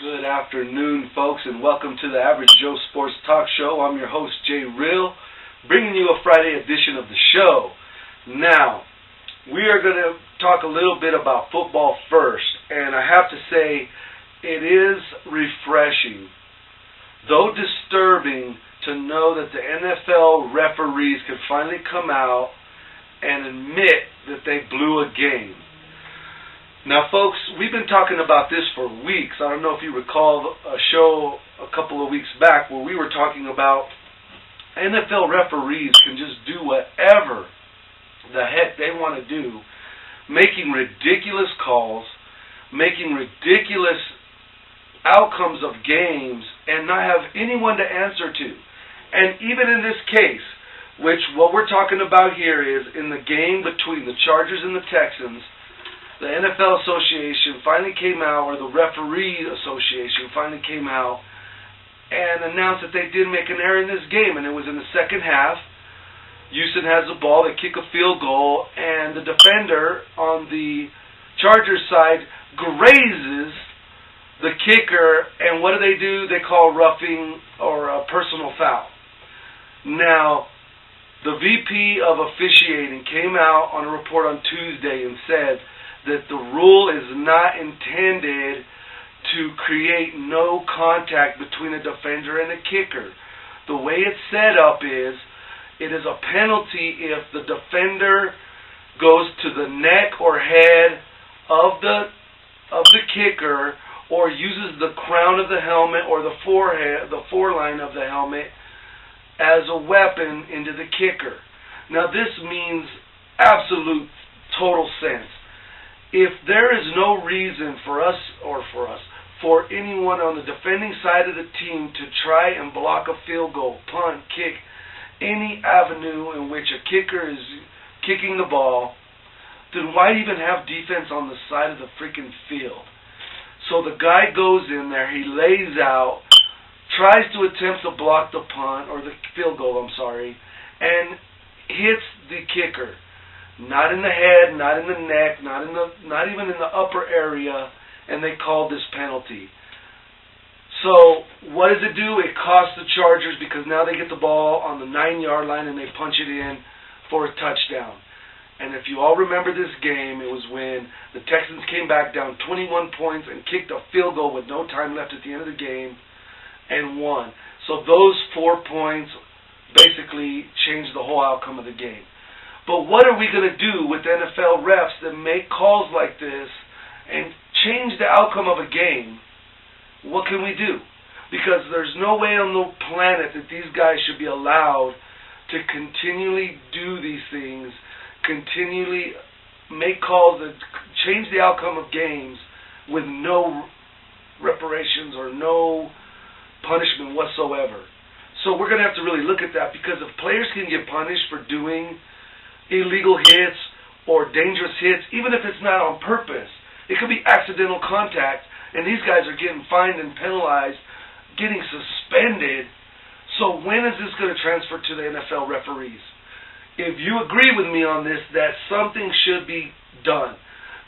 Good afternoon, folks, and welcome to the Average Joe Sports Talk Show. I'm your host, Jay Real, bringing you a Friday edition of the show. Now, we are going to talk a little bit about football first, and I have to say, it is refreshing, though disturbing, to know that the NFL referees could finally come out and admit that they blew a game. Now, folks, we've been talking about this for weeks. I don't know if you recall a show a couple of weeks back where we were talking about NFL referees can just do whatever the heck they want to do, making ridiculous calls, making ridiculous outcomes of games, and not have anyone to answer to. And even in this case, which what we're talking about here is in the game between the Chargers and the Texans, the NFL Association finally came out, or the Referee Association finally came out and announced that they did make an error in this game, and it was in the second half. Houston has the ball, they kick a field goal, and the defender on the Chargers side grazes the kicker, and what do? They call roughing or a personal foul. Now, the VP of officiating came out on a report on Tuesday and said that the rule is not intended to create no contact between a defender and a kicker. The way it's set up is, it is a penalty if the defender goes to the neck or head of the kicker, or uses the crown of the helmet or the foreline of the helmet as a weapon into the kicker. Now, this means absolute total sense. If there is no reason for anyone on the defending side of the team to try and block a field goal, punt, kick, any avenue in which a kicker is kicking the ball, then why even have defense on the side of the freaking field? So the guy goes in there, he lays out, tries to attempt to block the punt, or the field goal, and hits the kicker. Not in the head, not in the neck, not even in the upper area, and they called this penalty. So what does it do? It costs the Chargers, because now they get the ball on the 9-yard line and they punch it in for a touchdown. And if you all remember this game, it was when the Texans came back down 21 points and kicked a field goal with no time left at the end of the game and won. So those 4 points basically changed the whole outcome of the game. But what are we going to do with NFL refs that make calls like this and change the outcome of a game? What can we do? Because there's no way on the planet that these guys should be allowed to continually do these things, continually make calls that change the outcome of games with no reparations or no punishment whatsoever. So we're going to have to really look at that, because if players can get punished for doing illegal hits or dangerous hits, even if it's not on purpose, it could be accidental contact, and these guys are getting fined and penalized, getting suspended. So when is this going to transfer to the NFL referees? If you agree with me on this, that something should be done.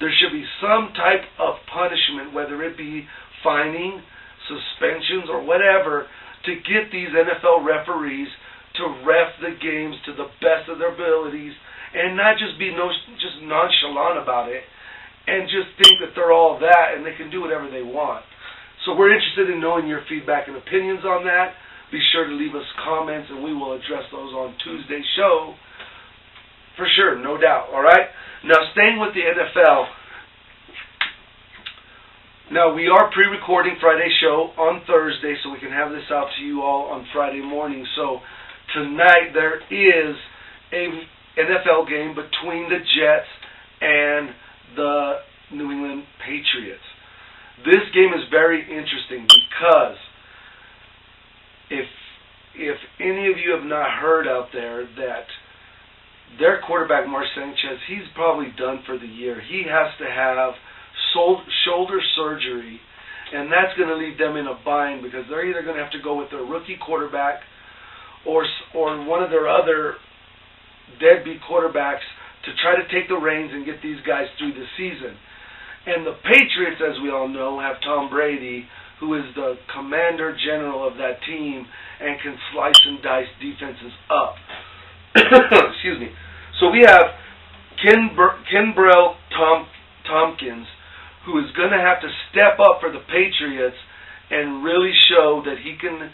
There should be some type of punishment, whether it be fining, suspensions, or whatever, to get these NFL referees to ref the games to the best of their abilities, and not just be just nonchalant about it, and just think that they're all that and they can do whatever they want. So we're interested in knowing your feedback and opinions on that. Be sure to leave us comments, and we will address those on Tuesday's show for sure, no doubt. All right? Now, staying with the NFL. Now, we are pre-recording Friday's show on Thursday, so we can have this out to you all on Friday morning. So tonight there is a NFL game between the Jets and the New England Patriots. This game is very interesting because if any of you have not heard out there that their quarterback, Mark Sanchez, he's probably done for the year. He has to have shoulder surgery, and that's going to leave them in a bind, because they're either going to have to go with their rookie quarterback or one of their other deadbeat quarterbacks to try to take the reins and get these guys through the season. And the Patriots, as we all know, have Tom Brady, who is the commander general of that team and can slice and dice defenses up. Excuse me. So we have Ken Burrell Tompkins, who is going to have to step up for the Patriots and really show that he can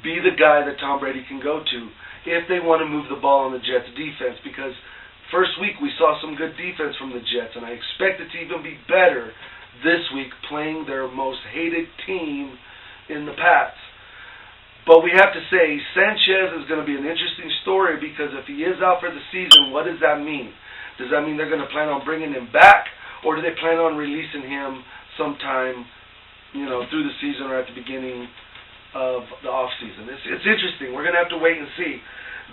be the guy that Tom Brady can go to if they want to move the ball on the Jets defense, because first week we saw some good defense from the Jets, and I expect it to even be better this week playing their most hated team in the past. But we have to say Sanchez is going to be an interesting story, because if he is out for the season, what does that mean? Does that mean they're going to plan on bringing him back, or do they plan on releasing him sometime, through the season or at the beginning of the off season? It's interesting. We're going to have to wait and see.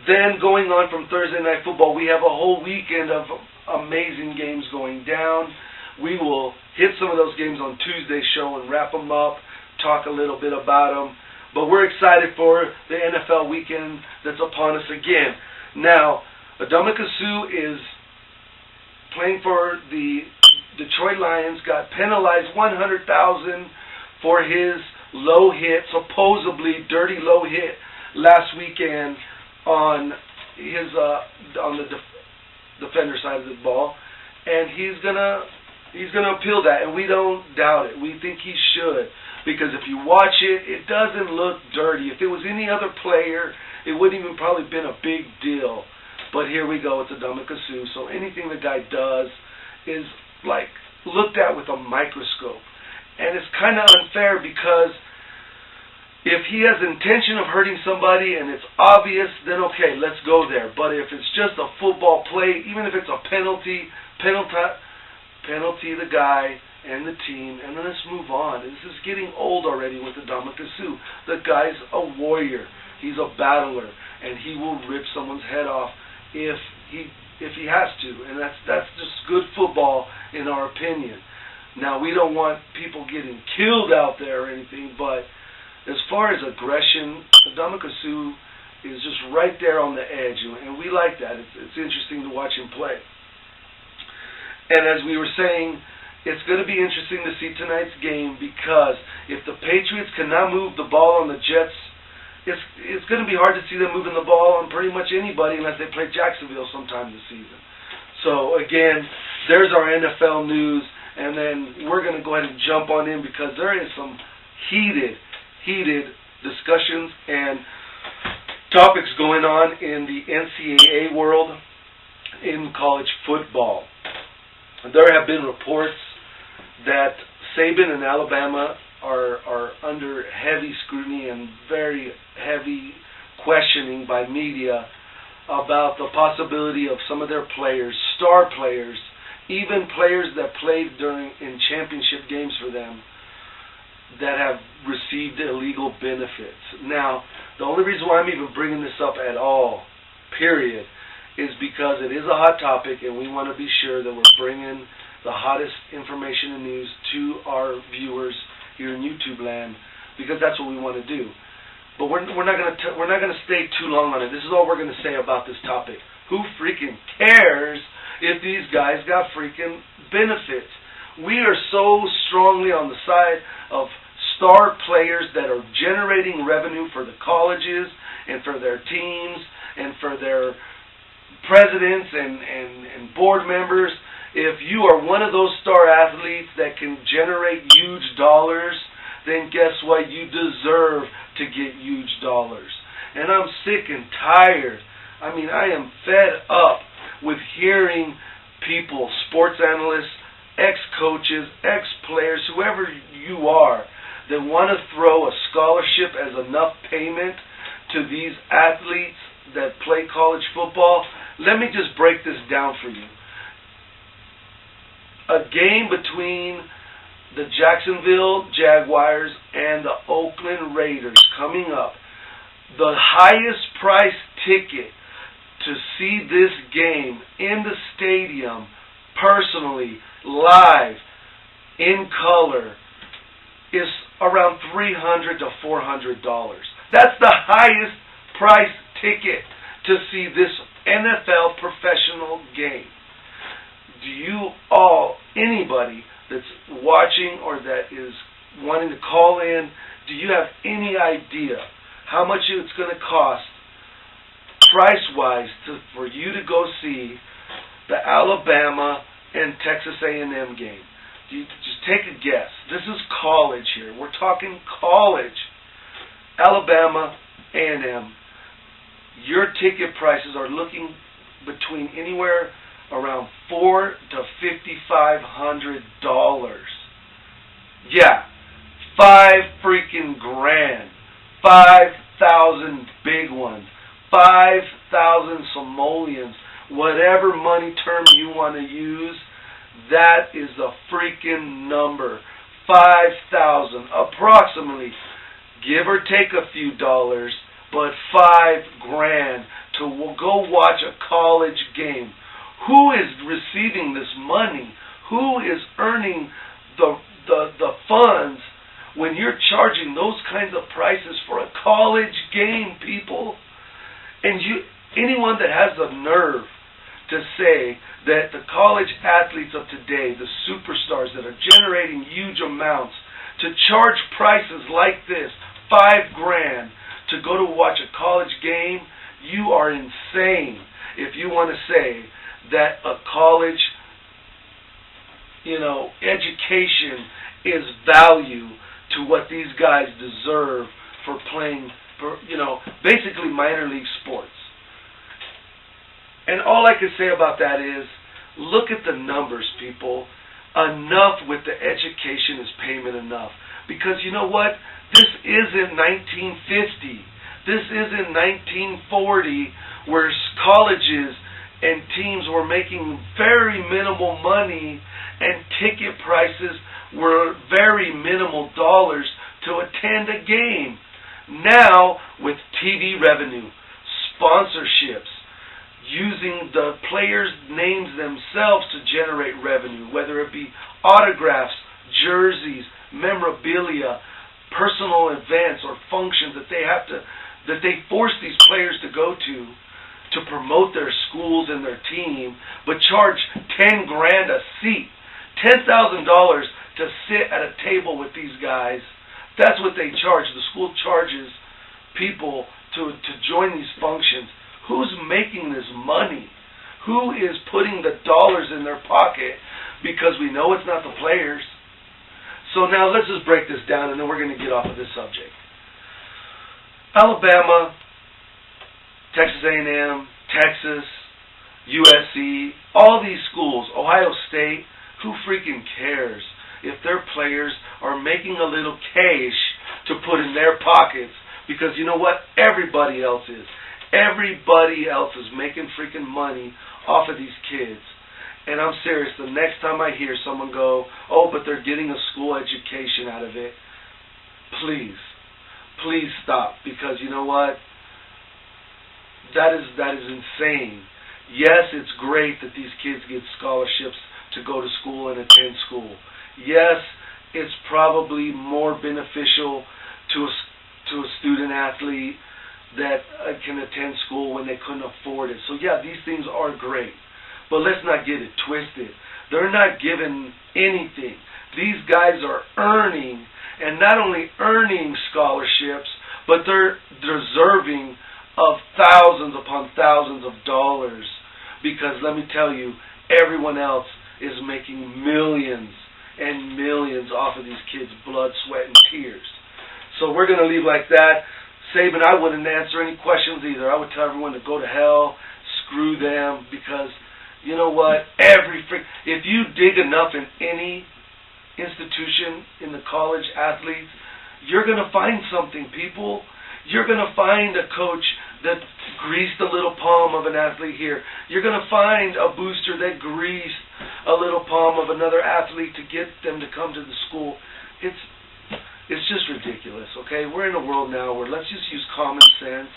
Then going on from Thursday Night Football, we have a whole weekend of amazing games going down. We will hit some of those games on Tuesday's show and wrap them up, talk a little bit about them. But we're excited for the NFL weekend that's upon us again. Now, Adama Kasu is playing for the Detroit Lions, got penalized $100,000 for his low hit, supposedly dirty low hit last weekend on the defender side of the ball, and he's gonna appeal that, and we don't doubt it. We think he should, because if you watch it, it doesn't look dirty. If it was any other player, it wouldn't even probably been a big deal. But here we go, it's Adama Kasu, so anything the guy does is like looked at with a microscope. And it's kind of unfair, because if he has intention of hurting somebody and it's obvious, then okay, let's go there. But if it's just a football play, even if it's a penalty the guy and the team, and then let's move on. This is getting old already with Adama Kasu. The guy's a warrior. He's a battler, and he will rip someone's head off if he has to. And that's just good football in our opinion. Now, we don't want people getting killed out there or anything, but as far as aggression, Adama Kasu is just right there on the edge, and we like that. It's interesting to watch him play. And as we were saying, it's going to be interesting to see tonight's game, because if the Patriots cannot move the ball on the Jets, it's going to be hard to see them moving the ball on pretty much anybody unless they play Jacksonville sometime this season. So, again, there's our NFL news. And then we're going to go ahead and jump on in, because there is some heated discussions and topics going on in the NCAA world in college football. There have been reports that Saban and Alabama are under heavy scrutiny and very heavy questioning by media about the possibility of some of their players, star players, even players that played in championship games for them, that have received illegal benefits. Now, the only reason why I'm even bringing this up at all, period, is because it is a hot topic, and we want to be sure that we're bringing the hottest information and news to our viewers here in YouTube land, because that's what we want to do. But we're not going to stay too long on it. This is all we're going to say about this topic. Who freaking cares if these guys got freaking benefits? We are so strongly on the side of star players that are generating revenue for the colleges and for their teams and for their presidents and board members. If you are one of those star athletes that can generate huge dollars, then guess what? You deserve to get huge dollars. And I'm sick and tired. I mean, I am fed up with hearing people, sports analysts, ex-coaches, ex-players, whoever you are, that want to throw a scholarship as enough payment to these athletes that play college football. Let me just break this down for you. A game between the Jacksonville Jaguars and the Oakland Raiders coming up. The highest price ticket to see this game in the stadium, personally, live, in color, is around $300 to $400. That's the highest price ticket to see this NFL professional game. do you anybody that's watching or that is wanting to call in, do you have any idea how much it's going to cost price-wise for you to go see the Alabama and Texas A&M game? Just take a guess. This is college here. We're talking college. Alabama, A&M. Your ticket prices are looking between anywhere around $400 to $5,500. Yeah, $5,000. 5,000 big ones. 5,000 simoleons. Whatever money term you want to use, that is the freaking number. 5,000, approximately, give or take a few dollars, but $5,000 to go watch a college game. Who is receiving this money? Who is earning the funds when you're charging those kinds of prices for a college game, people? And anyone that has the nerve to say that the college athletes of today, the superstars that are generating huge amounts, to charge prices like this, $5,000, to go to watch a college game, you are insane if you want to say that a college, education is value to what these guys deserve for playing, basically minor league sports. And all I can say about that is, look at the numbers, people. Enough with the education is payment enough. Because you know what? This isn't 1950. This isn't 1940 where colleges and teams were making very minimal money and ticket prices were very minimal dollars to attend a game. Now, with TV revenue, sponsorships, using the players' names themselves to generate revenue, whether it be autographs, jerseys, memorabilia, personal events or functions that they force these players to go to promote their schools and their team, but charge $10,000 a seat, $10,000 to sit at a table with these guys. That's what they charge. The school charges people to join these functions. Who's making this money? Who is putting the dollars in their pocket? Because we know it's not the players. So now let's just break this down and then we're going to get off of this subject. Alabama, Texas A&M, Texas, USC, all these schools, Ohio State, who freaking cares if their players are making a little cash to put in their pockets? Because you know what? Everybody else is. Everybody else is making freaking money off of these kids. And I'm serious, the next time I hear someone go, oh, but they're getting a school education out of it, please stop. Because you know what? That is insane. Yes, it's great that these kids get scholarships to go to school and attend school. Yes, it's probably more beneficial to a student athlete that can attend school when they couldn't afford it. So yeah, these things are great. But let's not get it twisted. They're not given anything. These guys are earning, and not only earning scholarships, but they're deserving of thousands upon thousands of dollars. Because let me tell you, everyone else is making millions and millions off of these kids' blood, sweat, and tears. So we're going to leave like that. Saban, I wouldn't answer any questions either. I would tell everyone to go to hell, screw them, because you know what? If you dig enough in any institution in the college athletes, you're going to find something, people. You're going to find a coach that greased a little palm of an athlete here. You're going to find a booster that greased a little palm of another athlete to get them to come to the school. It's just ridiculous, okay? We're in a world now where let's just use common sense.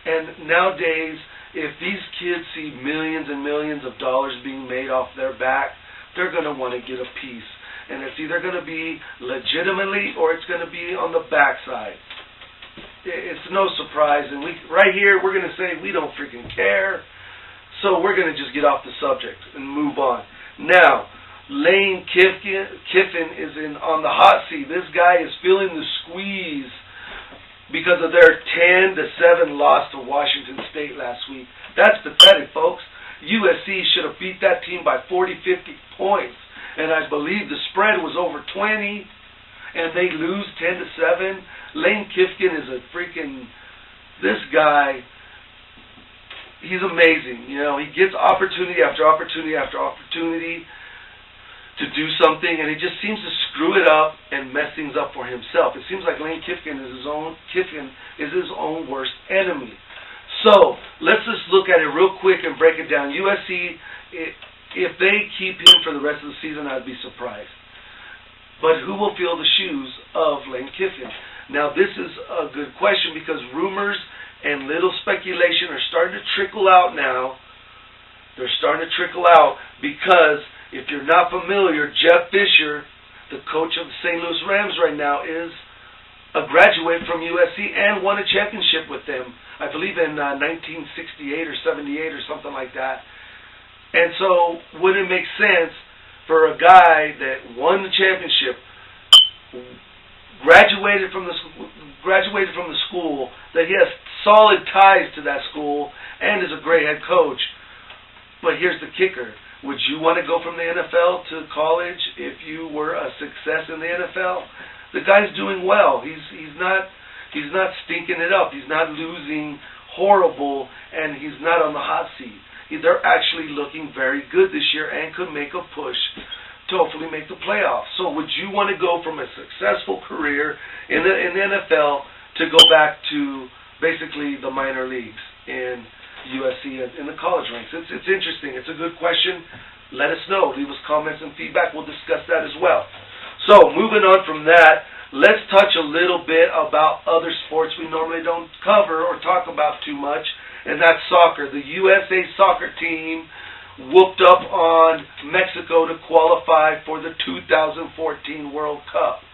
And nowadays, if these kids see millions and millions of dollars being made off their back, they're going to want to get a piece. And it's either going to be legitimately or it's going to be on the backside. It's no surprise. And right here, we're going to say we don't freaking care. So we're going to just get off the subject and move on. Now, Lane Kiffin is on the hot seat. This guy is feeling the squeeze because of their 10-7 loss to Washington State last week. That's pathetic, folks. USC should have beat that team by 40, 50 points. And I believe the spread was over 20, and they lose 10-7. Lane Kiffin is a freaking, this guy, he's amazing. You know, he gets opportunity after opportunity after opportunity to do something, and he just seems to screw it up and mess things up for himself. It seems like Lane Kiffin is his own worst enemy. So let's just look at it real quick and break it down. USC, if they keep him for the rest of the season, I'd be surprised. But who will fill the shoes of Lane Kiffin? Now, this is a good question because rumors and little speculation are starting to trickle out now. They're starting to trickle out because if you're not familiar, Jeff Fisher, the coach of the St. Louis Rams right now, is a graduate from USC and won a championship with them, I believe in 1968 or 78 or something like that. And so wouldn't it make sense for a guy that won the championship, graduated from the school, that he has solid ties to that school and is a great head coach? But here's the kicker. Would you want to go from the NFL to college if you were a success in the NFL? The guy's doing well. He's not stinking it up. He's not losing horrible, and he's not on the hot seat. They're actually looking very good this year and could make a push to hopefully make the playoffs. So would you want to go from a successful career in the NFL to go back to basically the minor leagues in USC in the college ranks? It's interesting. It's a good question. Let us know. Leave us comments and feedback. We'll discuss that as well. So moving on from that, let's touch a little bit about other sports we normally don't cover or talk about too much, and that's soccer. The USA soccer team whooped up on Mexico to qualify for the 2014 World Cup.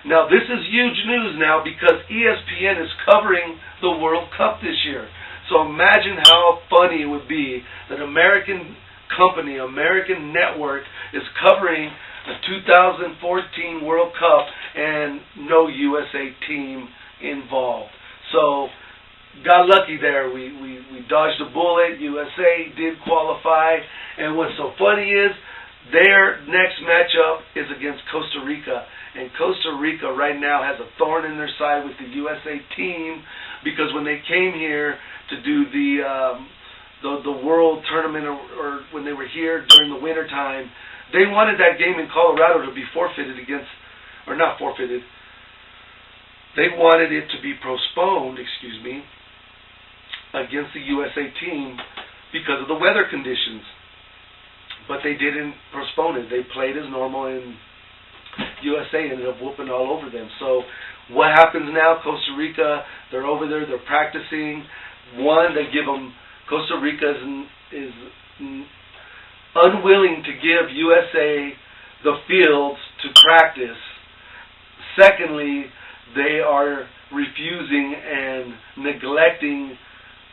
Now, this is huge news now because ESPN is covering the World Cup this year. So imagine how funny it would be that American company, American network, is covering the 2014 World Cup and no USA team involved. So got lucky there. We dodged a bullet. USA did qualify. And what's so funny is their next matchup is against Costa Rica. And Costa Rica right now has a thorn in their side with the USA team because when they came here to do the World Tournament or when they were here during the winter time, they wanted that game in Colorado to be forfeited against, or not forfeited. They wanted it to be postponed, against the USA team because of the weather conditions. But they didn't postpone it. They played as normal, and USA ended up whooping all over them. So what happens now? Costa Rica, they're over there, they're practicing. One, they give them, Costa Rica is unwilling to give USA the fields to practice. Secondly, they are refusing and neglecting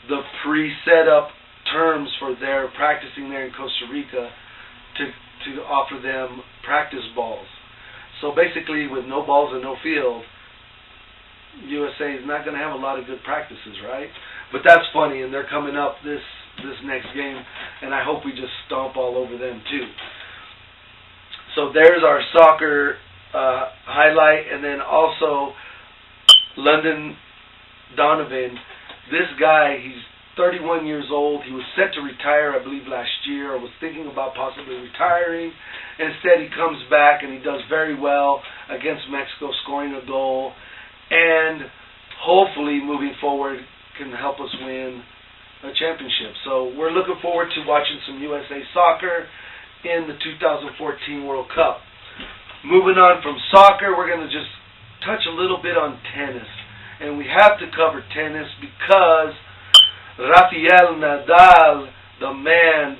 the pre-set up terms for their practicing there in Costa Rica to offer them practice balls. So basically, with no balls and no field, USA is not going to have a lot of good practices, right? But that's funny, and they're coming up this next game, and I hope we just stomp all over them too. So there's our soccer highlight, and then also Landon Donovan. This guy, he's 31 years old. He was set to retire, I believe, last year, or was thinking about possibly retiring. Instead, he comes back, and he does very well against Mexico, scoring a goal, and hopefully moving forward can help us win a championship. So we're looking forward to watching some USA soccer in the 2014 World Cup. Moving on from soccer, we're going to just touch a little bit on tennis. And we have to cover tennis because Rafael Nadal, the man,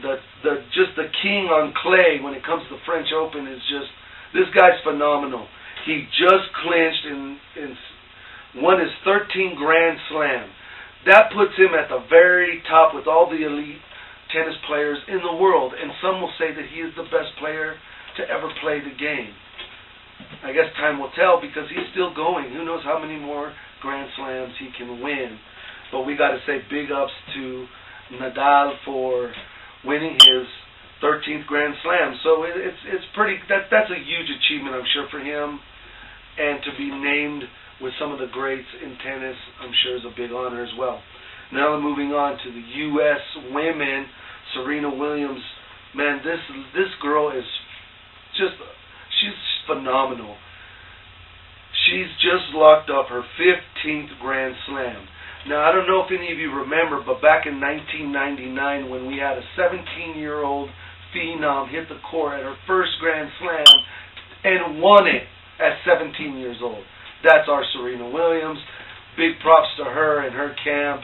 just the king on clay when it comes to the French Open, is just, this guy's phenomenal. He just clinched and won his 13th Grand Slam. That puts him at the very top with all the elite tennis players in the world, and some will say that he is the best player to ever play the game. I guess time will tell because he's still going. Who knows how many more Grand Slams he can win. But we got to say big ups to Nadal for winning his 13th Grand Slam. So it's pretty. That's a huge achievement, I'm sure, for him. And to be named with some of the greats in tennis, I'm sure, is a big honor as well. Now moving on to the U.S. women, Serena Williams. Man, this girl is she's phenomenal. She's just locked up her 15th Grand Slam. Now, I don't know if any of you remember, but back in 1999 when we had a 17-year-old phenom hit the court at her first Grand Slam and won it at 17 years old. That's our Serena Williams. Big props to her and her camp.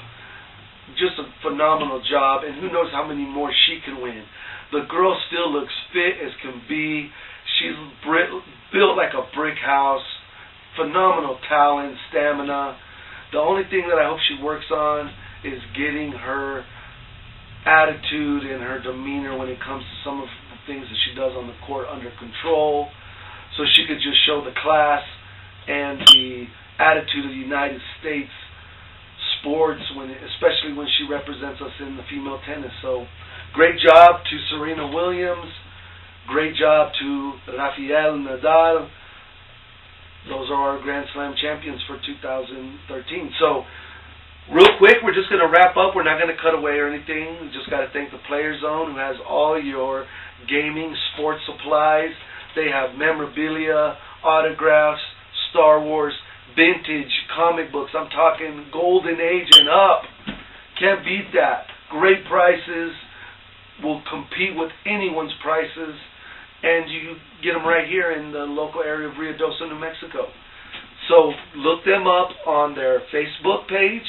Just a phenomenal job, and who knows how many more she can win. The girl still looks fit as can be. She's built like a brick house. Phenomenal talent, stamina. The only thing that I hope she works on is getting her attitude and her demeanor when it comes to some of the things that she does on the court under control, so she could just show the class and the attitude of the United States sports, especially when she represents us in the female tennis. So great job to Serena Williams. Great job to Rafael Nadal. Those are our Grand Slam champions for 2013. So, real quick, we're just going to wrap up. We're not going to cut away or anything. We just got to thank the Player Zone, who has all your gaming, sports supplies. They have memorabilia, autographs, Star Wars, vintage comic books. I'm talking Golden Age and up. Can't beat that. Great prices. Will compete with anyone's prices. And you get them right here in the local area of Ruidoso, New Mexico. So look them up on their Facebook page,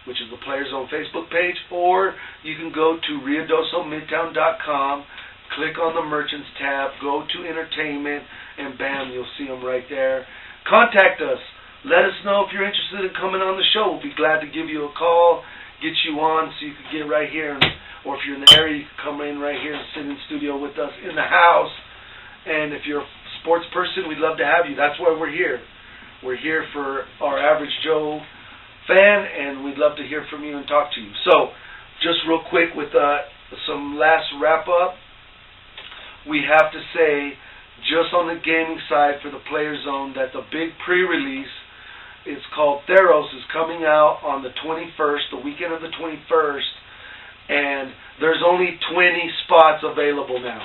which is the Players Zone Facebook page, or you can go to RuidosoMidtown.com, click on the Merchants tab, go to Entertainment, and bam, you'll see them right there. Contact us. Let us know if you're interested in coming on the show. We'll be glad to give you a call, get you on so you can get right here. Or if you're in the area, you can come in right here and sit in studio with us in the house. And if you're a sports person, we'd love to have you. That's why we're here. We're here for our average Joe fan, and we'd love to hear from you and talk to you. So, just real quick with some last wrap-up, we have to say, just on the gaming side for the Player Zone, that the big pre-release is called Theros, is coming out on the 21st, the weekend of the 21st, and there's only 20 spots available now.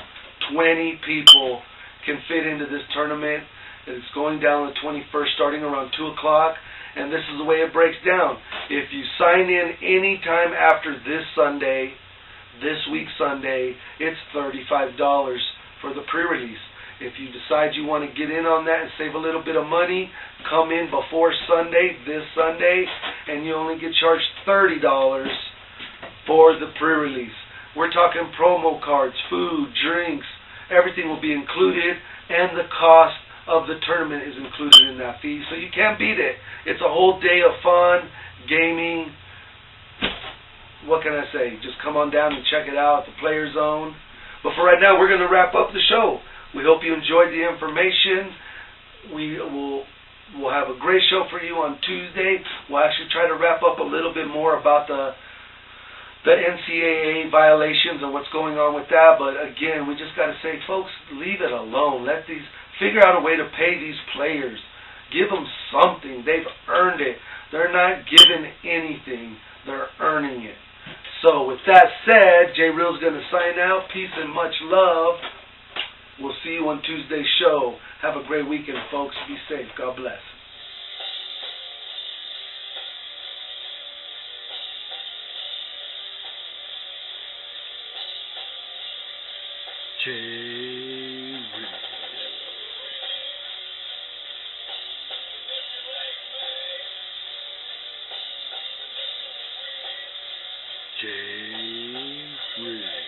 20 people can fit into this tournament. It's going down on the 21st, starting around 2 o'clock, and this is the way it breaks down. If you sign in any time after this week Sunday, it's $35 for the pre-release. If you decide you want to get in on that and save a little bit of money, come in before this Sunday, and you only get charged $30 for the pre-release. We're talking promo cards, food, drinks, everything will be included, and the cost of the tournament is included in that fee, so you can't beat it. It's a whole day of fun, gaming. What can I say? Just come on down and check it out at the Player Zone. But for right now, we're going to wrap up the show. We hope you enjoyed the information. We'll have a great show for you on Tuesday. We'll actually try to wrap up a little bit more about the NCAA violations and what's going on with that. But again, we just got to say, folks, leave it alone. Figure out a way to pay these players. Give them something. They've earned it. They're not given anything. They're earning it. So with that said, J Real's going to sign out. Peace and much love. We'll see you on Tuesday's show. Have a great weekend, folks. Be safe. God bless. J Real. J Real.